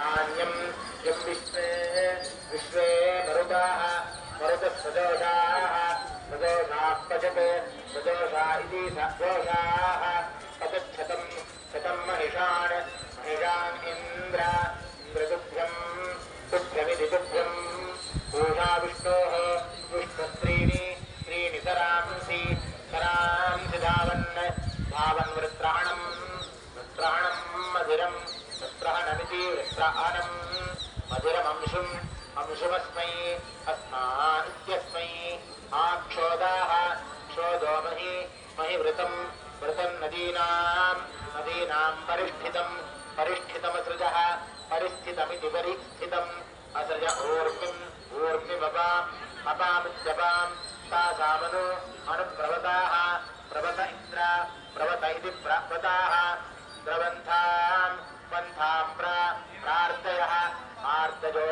नान्यं यं विश्वे विश्वे मरुताः मरुतः सजोषाः सजोषाः पचते सजोषा इति सजोषाः पतच्छतं शतं महिषान् महिषान् इन्द्रतुभ्यं तुभ्यमिति तुभ्यं पूषा विष्णोः विष्णुस्त्रीणि त्रीणि सरांसि धावन् धावन् वृत्राणं मधिरं वृत्रहणमिति वृत्राणं मधिरमंशुम् अंशुमस्मै अस्मानित्यस्मै आक्षोदाः क्षोदो महि महिवृतं वृतं नदीनां परिष्ठितमसृजः परिस्थितमिति परिस्थितम् असृज ऊर्मिमपाम् अपामित्यपां तासामनु अनुप्रवताः प्रवत इन्द्र प्रवत इति प्रवताः द्रवन्तां पन्थां प्रार्थयः आर्तजो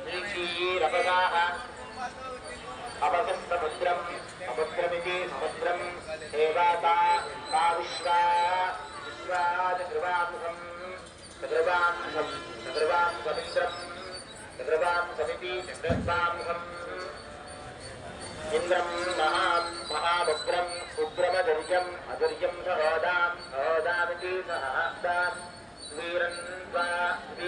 नीचीरपदाः अपसमुद्रमिति समुद्रं देवाता का चतुर्वांसमिति चतुर्वांसम् इन्द्रं महामुग्रम् उग्रमधुर्यम्